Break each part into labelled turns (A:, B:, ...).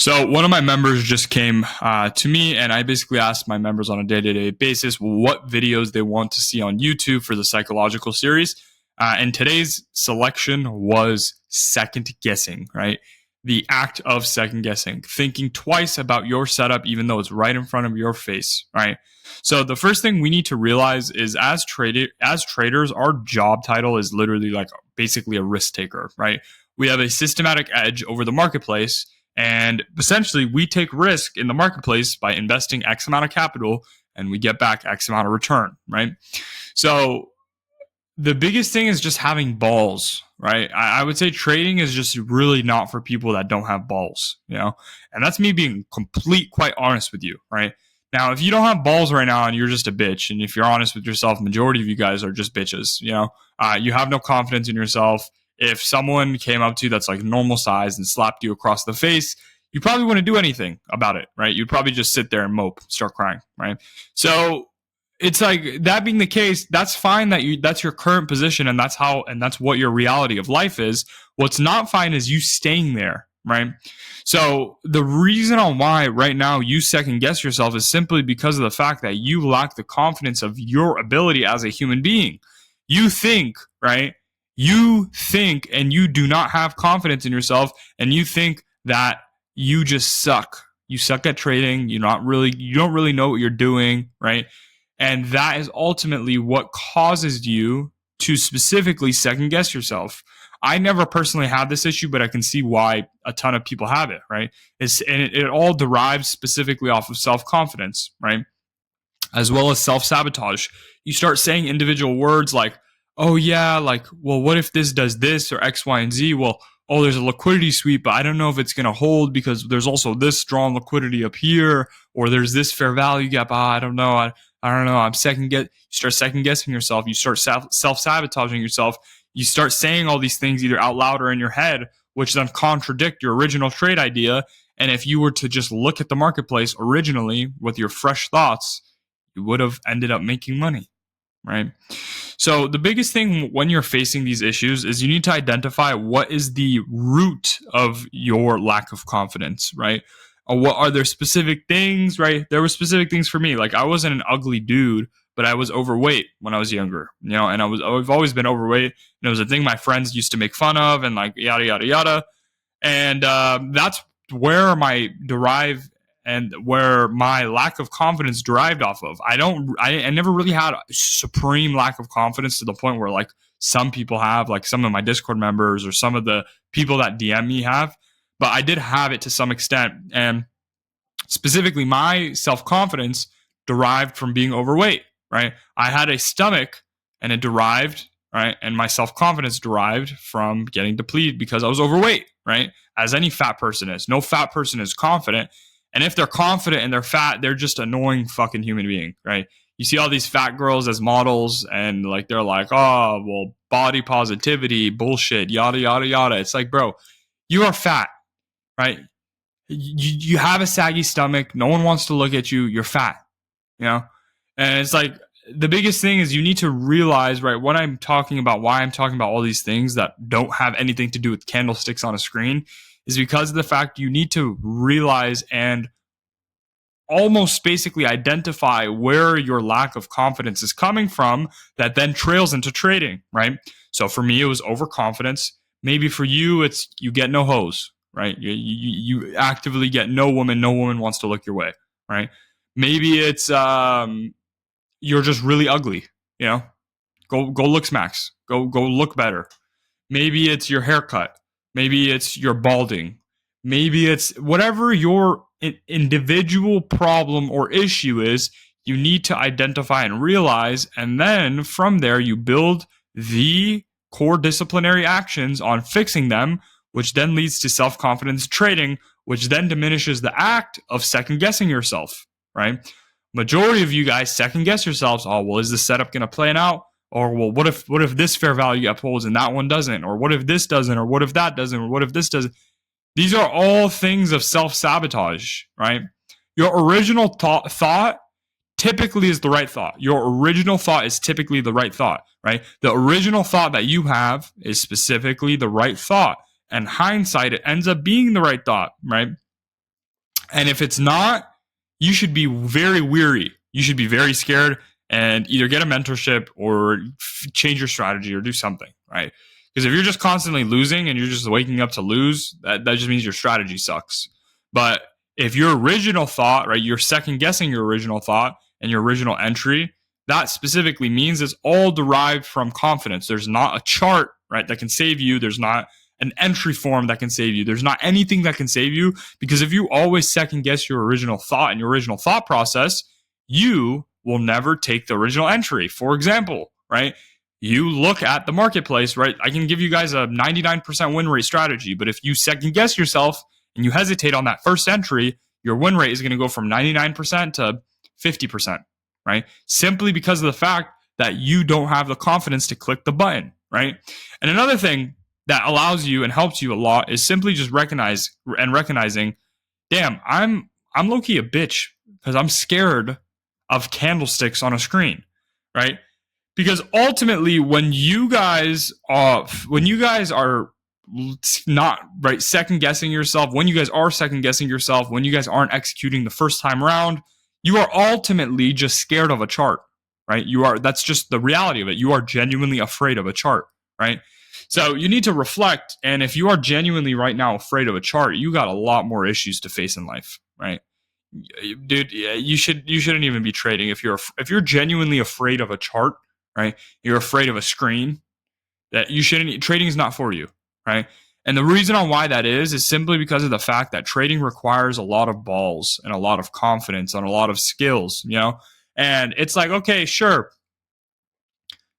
A: So one of my members just came to me, and I basically asked my members on a day-to-day basis what videos they want to see on YouTube for the psychological series. And today's selection was second guessing, right? The act of second guessing, thinking twice about your setup, even though it's right in front of your face, right? So the first thing we need to realize is as traders, our job title is literally like basically a risk taker, right? We have a systematic edge over the marketplace. And essentially, we take risk in the marketplace by investing X amount of capital and we get back X amount of return, right? So the biggest thing is just having balls, right? I would say trading is just really not for people that don't have balls, And that's me being quite honest with you, right? Now, if you don't have balls right now and you're just a bitch, and if you're honest with yourself, majority of you guys are just bitches, you have no confidence in yourself. If someone came up to you that's like normal size and slapped you across the face, you probably wouldn't do anything about it, right? You'd probably just sit there and mope, start crying, right? So it's like, that being the case, that's fine that's your current position and that's what your reality of life is. What's not fine is you staying there, right? So the reason on why right now you second guess yourself is simply because of the fact that you lack the confidence of your ability as a human being. You think, right? You think and you do not have confidence in yourself, and you think that you just suck. You suck at trading. You don't really know what you're doing, right? And that is ultimately what causes you to specifically second guess yourself. I never personally had this issue, but I can see why a ton of people have it, right? It all derives specifically off of self-confidence, right? As well as self-sabotage. You start saying individual words like, oh yeah, like, well, what if this does this or X, Y, and Z? Well, oh, there's a liquidity sweep, but I don't know if it's going to hold because there's also this strong liquidity up here, or there's this fair value gap. I don't know. I don't know. You start second guessing yourself. You start self-sabotaging yourself. You start saying all these things either out loud or in your head, which then contradict your original trade idea. And if you were to just look at the marketplace originally with your fresh thoughts, you would have ended up making money, right? So the biggest thing when you're facing these issues is you need to identify what is the root of your lack of confidence, right? Or what are there specific things, right? There were specific things for me. Like, I wasn't an ugly dude, but I was overweight when I was younger, and I've always been overweight. And it was a thing my friends used to make fun of and like yada, yada, yada. And that's where where my lack of confidence derived off of. I never really had a supreme lack of confidence to the point where like some people have, like some of my Discord members or some of the people that DM me have, but I did have it to some extent. And specifically my self-confidence derived from being overweight, right? I had a stomach and it derived, right? And my self-confidence derived from getting depleted because I was overweight, right? As any fat person is. No fat person is confident. And if they're confident and they're fat, they're just annoying fucking human being, right? You see all these fat girls as models and like they're like, oh, well, body positivity, bullshit, yada, yada, yada. It's like, bro, you are fat, right? You have a saggy stomach. No one wants to look at you. You're fat, And it's like, the biggest thing is you need to realize, right, why I'm talking about all these things that don't have anything to do with candlesticks on a screen is because of the fact you need to realize and almost basically identify where your lack of confidence is coming from that then trails into trading, right? So for me, it was overconfidence. Maybe for you, it's you get no hoes, right? You actively get no woman wants to look your way, right? Maybe it's you're just really ugly, Go look smacks. Go look better. Maybe it's your haircut. Maybe it's your balding. Maybe it's whatever your individual problem or issue is, you need to identify and realize, and then from there you build the core disciplinary actions on fixing them, which then leads to self-confidence trading, which then diminishes the act of second guessing yourself, right? Majority of you guys second guess yourselves. Oh, well, is the setup going to play out? Or, well, what if this fair value upholds and that one doesn't? Or what if this doesn't? Or what if that doesn't? Or what if this doesn't? These are all things of self-sabotage, right? Your original thought typically is the right thought. Your original thought is typically the right thought, right? The original thought that you have is specifically the right thought. And hindsight, it ends up being the right thought, right? And if it's not, you should be very weary. You should be very scared and either get a mentorship or change your strategy or do something, right? Because if you're just constantly losing and you're just waking up to lose, that just means your strategy sucks. But if your original thought, right, you're second guessing your original thought and your original entry, that specifically means it's all derived from confidence. There's not a chart, right, that can save you. There's not an entry form that can save you. There's not anything that can save you, because if you always second guess your original thought and your original thought process, you will never take the original entry. For example, right? You look at the marketplace, right? I can give you guys a 99% win rate strategy, but if you second guess yourself and you hesitate on that first entry, your win rate is going to go from 99% to 50%, right? Simply because of the fact that you don't have the confidence to click the button, right? And another thing that allows you and helps you a lot is simply just recognizing, damn, I'm low-key a bitch because I'm scared of candlesticks on a screen, right? Because ultimately, when you guys are not right second guessing yourself, when you guys are second guessing yourself, when you guys aren't executing the first time around, you are ultimately just scared of a chart, right? That's just the reality of it. You are genuinely afraid of a chart, right? So you need to reflect, and if you are genuinely right now afraid of a chart, you got a lot more issues to face in life, right? Dude, you shouldn't even be trading if you're genuinely afraid of a chart, right? You're afraid of a screen. That you shouldn't. Trading is not for you, right? And the reason on why that is simply because of the fact that trading requires a lot of balls and a lot of confidence and a lot of skills, you know. And it's like, okay, sure,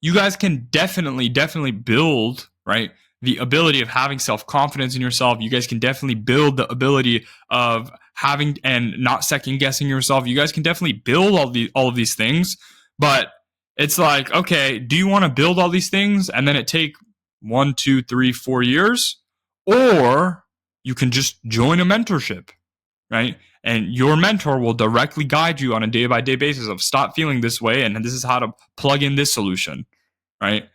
A: you guys can definitely build, right, the ability of having self-confidence in yourself. You guys can definitely build the ability of having and not second guessing yourself. You guys can definitely build all of these things, but it's like, okay, do you want to build all these things and then it take 1, 2, 3, 4 years, or you can just join a mentorship, right? And your mentor will directly guide you on a day-by-day basis of stop feeling this way, and this is how to plug in this solution, right?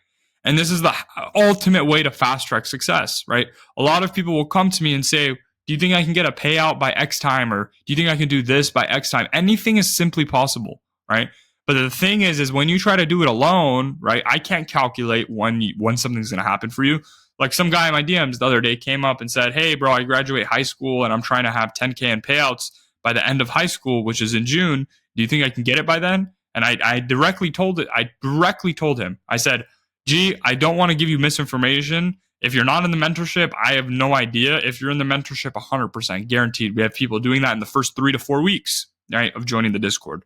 A: And this is the ultimate way to fast track success, right? A lot of people will come to me and say, do you think I can get a payout by X time? Or do you think I can do this by X time? Anything is simply possible, right? But the thing is when you try to do it alone, right? I can't calculate when something's going to happen for you. Like some guy in my DMs the other day came up and said, hey, bro, I graduate high school and I'm trying to have 10K in payouts by the end of high school, which is in June. Do you think I can get it by then? And I directly told him, I said, G, I don't want to give you misinformation. If you're not in the mentorship, I have no idea. If you're in the mentorship, 100% guaranteed. We have people doing that in the first 3 to 4 weeks, right, of joining the Discord.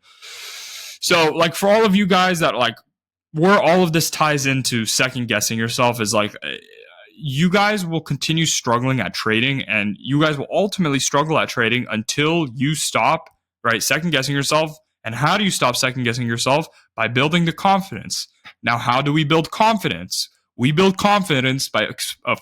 A: So, like, for all of you guys that, like, where all of this ties into second guessing yourself is, like, you guys will continue struggling at trading, and you guys will ultimately struggle at trading until you stop, right, second guessing yourself. And how do you stop second guessing yourself? By building the confidence. Now, how do we build confidence? We build confidence by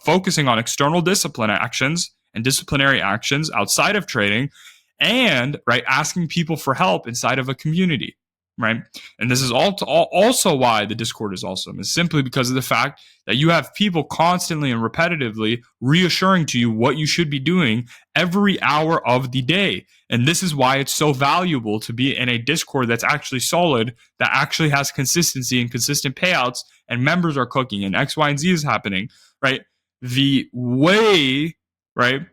A: focusing on external discipline actions and disciplinary actions outside of trading, and, right, asking people for help inside of a community, right? And this is also why the Discord is awesome, is simply because of the fact that you have people constantly and repetitively reassuring to you what you should be doing every hour of the day. And this is why it's so valuable to be in a Discord that's actually solid, that actually has consistency and consistent payouts, and members are cooking and X, Y, and Z is happening, right? The way, right,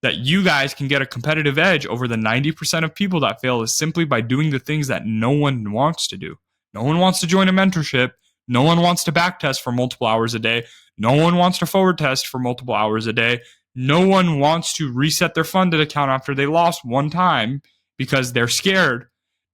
A: that you guys can get a competitive edge over the 90% of people that fail is simply by doing the things that no one wants to do. No one wants to join a mentorship. No one wants to backtest for multiple hours a day. No one wants to forward test for multiple hours a day. No one wants to reset their funded account after they lost one time because they're scared.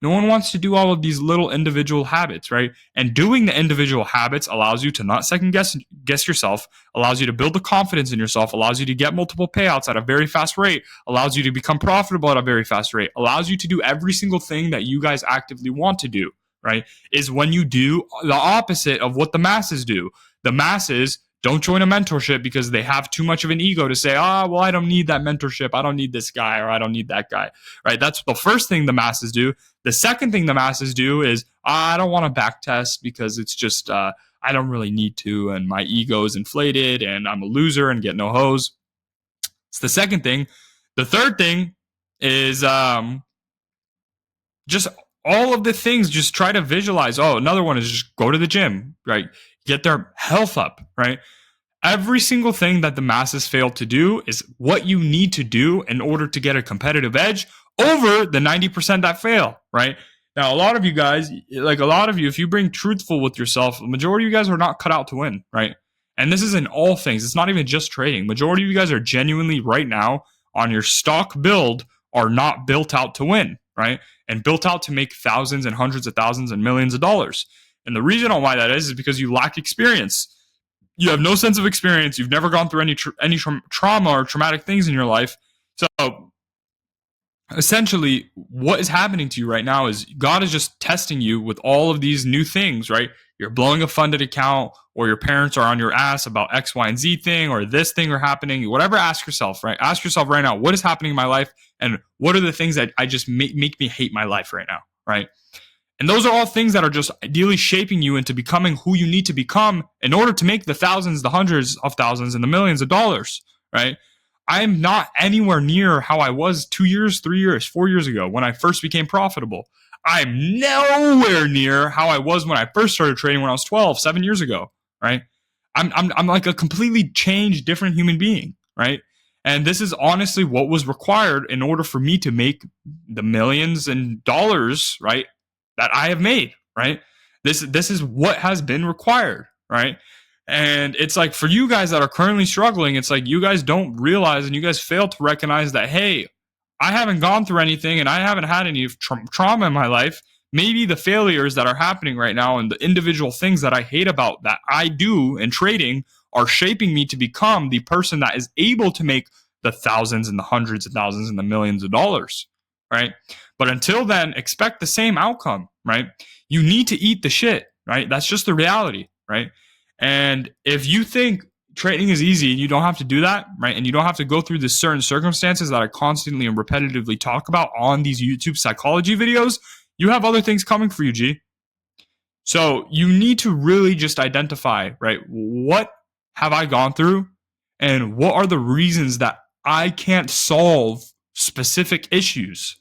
A: No one wants to do all of these little individual habits, right? And doing the individual habits allows you to not second guess yourself, allows you to build the confidence in yourself, allows you to get multiple payouts at a very fast rate, allows you to become profitable at a very fast rate, allows you to do every single thing that you guys actively want to do, right? Is when you do the opposite of what the masses do. The masses don't join a mentorship because they have too much of an ego to say, well, I don't need that mentorship. I don't need this guy, or I don't need that guy, right? That's the first thing the masses do. The second thing the masses do is, I don't want to backtest because it's just, I don't really need to, and my ego is inflated, and I'm a loser and get no hose. It's the second thing. The third thing is just all of the things. Just try to visualize. Oh, another one is just go to the gym, right? Get their health up, right? Every single thing that the masses fail to do is what you need to do in order to get a competitive edge over the 90% that fail, right? Now, a lot of you guys, if you bring truthful with yourself, the majority of you guys are not cut out to win, right? And this is in all things. It's not even just trading. Majority of you guys are genuinely right now on your stock build are not built out to win, right? And built out to make thousands and hundreds of thousands and millions of dollars. And the reason why that is because you lack experience. You have no sense of experience. You've never gone through any trauma or traumatic things in your life. So essentially, what is happening to you right now is God is just testing you with all of these new things, right? You're blowing a funded account, or your parents are on your ass about X, Y, and Z thing, or this thing are happening. Whatever, ask yourself, right? Ask yourself right now, what is happening in my life, and what are the things that I just make me hate my life right now, right? And those are all things that are just ideally shaping you into becoming who you need to become in order to make the thousands, the hundreds of thousands, and the millions of dollars, right? I'm not anywhere near how I was 2 years, 3 years, 4 years ago when I first became profitable. I'm nowhere near how I was when I first started trading when I was 12, 7 years ago, right? I'm like a completely changed, different human being, right? And this is honestly what was required in order for me to make the millions and dollars, right, that I have made, right? This is what has been required, right? And it's like for you guys that are currently struggling, it's like you guys don't realize and you guys fail to recognize that, hey, I haven't gone through anything and I haven't had any trauma in my life. Maybe the failures that are happening right now and the individual things that I hate about that I do in trading are shaping me to become the person that is able to make the thousands and the hundreds of thousands and the millions of dollars, right? But until then, expect the same outcome, right? You need to eat the shit, right? That's just the reality, right? And if you think trading is easy and you don't have to do that, right? And you don't have to go through the certain circumstances that I constantly and repetitively talk about on these YouTube psychology videos, you have other things coming for you, G. So you need to really just identify, right? What have I gone through? And what are the reasons that I can't solve specific issues?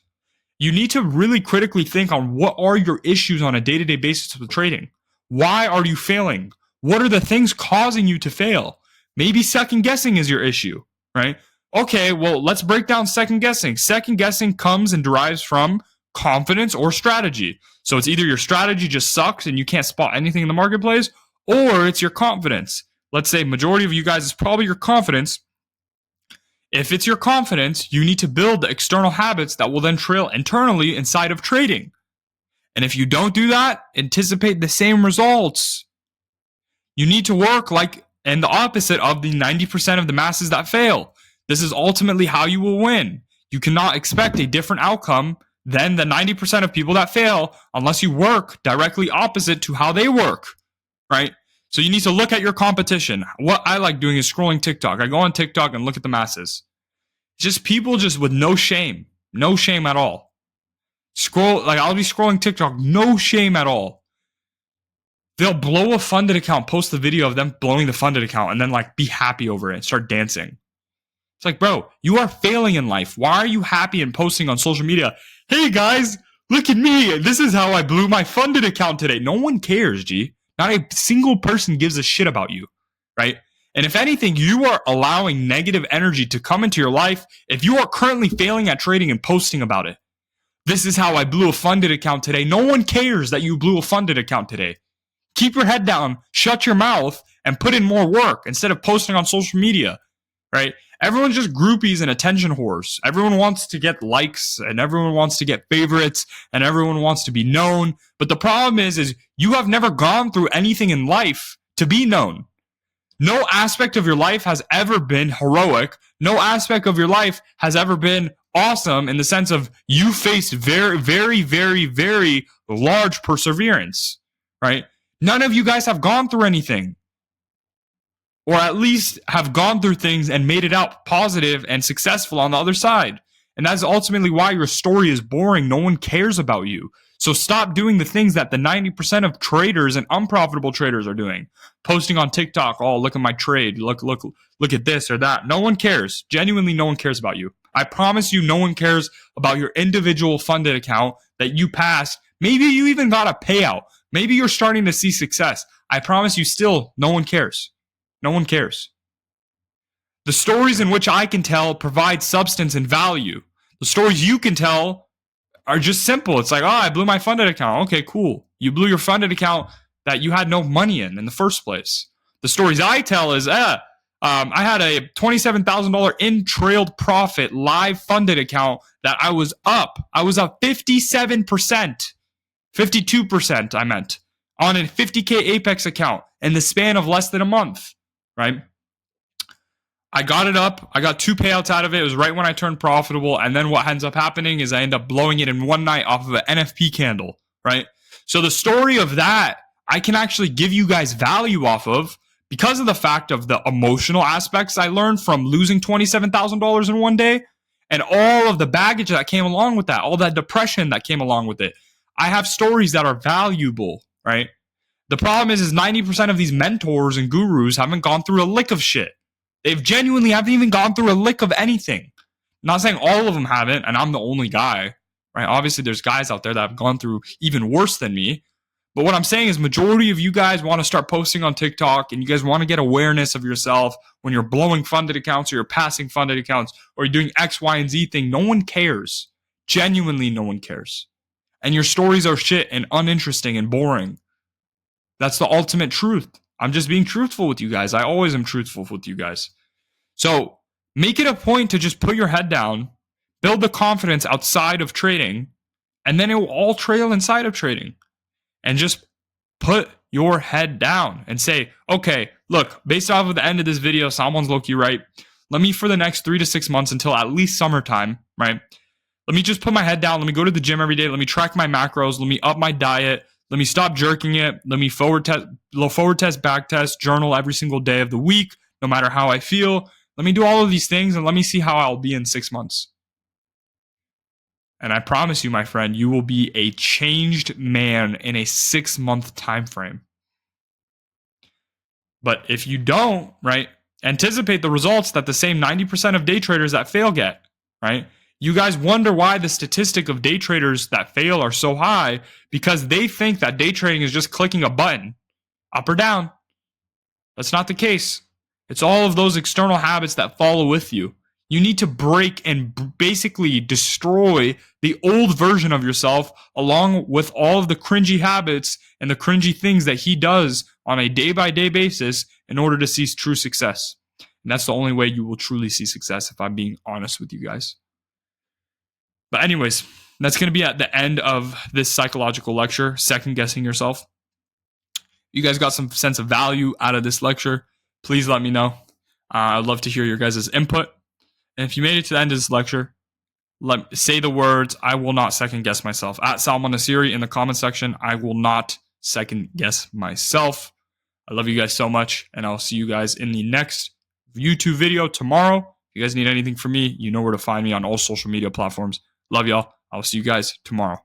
A: You need to really critically think on what are your issues on a day-to-day basis with trading. Why are you failing? What are the things causing you to fail? Maybe second guessing is your issue, right? Okay, well, let's break down second guessing. Second guessing comes and derives from confidence or strategy. So it's either your strategy just sucks and you can't spot anything in the marketplace, or it's your confidence. Let's say majority of you guys is probably your confidence. If it's your confidence, you need to build the external habits that will then trail internally inside of trading. And if you don't do that, anticipate the same results. You need to work like and the opposite of the 90% of the masses that fail. This is ultimately how you will win. You cannot expect a different outcome than the 90% of people that fail unless you work directly opposite to how they work, right? So you need to look at your competition. What I like doing is scrolling TikTok. I go on TikTok and look at the masses. Just people just with no shame at all. I'll be scrolling TikTok, no shame at all. They'll blow a funded account, post the video of them blowing the funded account, and then like be happy over it and start dancing. It's like, bro, you are failing in life. Why are you happy and posting on social media? Hey guys, look at me. This is how I blew my funded account today. No one cares, G. Not a single person gives a shit about you, right? And if anything, you are allowing negative energy to come into your life if you are currently failing at trading and posting about it. This is how I blew a funded account today. No one cares that you blew a funded account today. Keep your head down, shut your mouth, and put in more work instead of posting on social media, right? Everyone's just groupies and attention whores. Everyone wants to get likes, and everyone wants to get favorites, and everyone wants to be known. But the problem is you have never gone through anything in life to be known. No aspect of your life has ever been heroic. No aspect of your life has ever been awesome in the sense of you faced very, very, very, very large perseverance, right? None of you guys have gone through anything, or at least have gone through things and made it out positive and successful on the other side. And that's ultimately why your story is boring. No one cares about you. So stop doing the things that the 90% of traders and unprofitable traders are doing. Posting on TikTok, oh, look at my trade. Look at this or that. No one cares. Genuinely, no one cares about you. I promise you no one cares about your individual funded account that you passed. Maybe you even got a payout. Maybe you're starting to see success. I promise you still, no one cares. No one cares. The stories in which I can tell provide substance and value. The stories you can tell are just simple. It's like, oh, I blew my funded account. Okay, cool. You blew your funded account that you had no money in the first place. The stories I tell is, I had a $27,000 in-trailed profit live funded account that I was up. I was up 57%, 52%, I meant, on a 50K Apex account in the span of less than a month, right? I got it up. I got 2 payouts out of it. It was right when I turned profitable. And then what ends up happening is I end up blowing it in one night off of an NFP candle, right? So the story of that, I can actually give you guys value off of because of the fact of the emotional aspects I learned from losing $27,000 in one day and all of the baggage that came along with that, all that depression that came along with it. I have stories that are valuable, right? The problem is 90% of these mentors and gurus haven't gone through a lick of shit. They've genuinely haven't even gone through a lick of anything. I'm not saying all of them haven't, and I'm the only guy, right? Obviously, there's guys out there that have gone through even worse than me. But what I'm saying is majority of you guys want to start posting on TikTok and you guys want to get awareness of yourself when you're blowing funded accounts or you're passing funded accounts or you're doing X, Y, and Z thing. No one cares. Genuinely, no one cares. And your stories are shit and uninteresting and boring. That's the ultimate truth. I'm just being truthful with you guys. I always am truthful with you guys. So make it a point to just put your head down, build the confidence outside of trading, and then it will all trail inside of trading. And just put your head down and say, okay, look, based off of the end of this video, someone's low-key right. Let me, for the next 3 to 6 months until at least summertime, right? Let me just put my head down. Let me go to the gym every day. Let me track my macros. Let me up my diet. Let me stop jerking it. Let me forward test, back test, journal every single day of the week, no matter how I feel. Let me do all of these things and let me see how I'll be in 6 months. And I promise you, my friend, you will be a changed man in a 6-month time frame. But if you don't, right, anticipate the results that the same 90% of day traders that fail get, right? You guys wonder why the statistic of day traders that fail are so high because they think that day trading is just clicking a button, up or down. That's not the case. It's all of those external habits that follow with you. You need to break and basically destroy the old version of yourself along with all of the cringy habits and the cringy things that he does on a day-by-day basis in order to see true success. And that's the only way you will truly see success, if I'm being honest with you guys. But anyways, that's going to be at the end of this psychological lecture, second guessing yourself. You guys got some sense of value out of this lecture, please let me know. I'd love to hear your guys' input. And if you made it to the end of this lecture, say the words, I will not second guess myself. At Salman Nasiri in the comment section, I will not second guess myself. I love you guys so much, and I'll see you guys in the next YouTube video tomorrow. If you guys need anything from me, you know where to find me on all social media platforms. Love y'all. I'll see you guys tomorrow.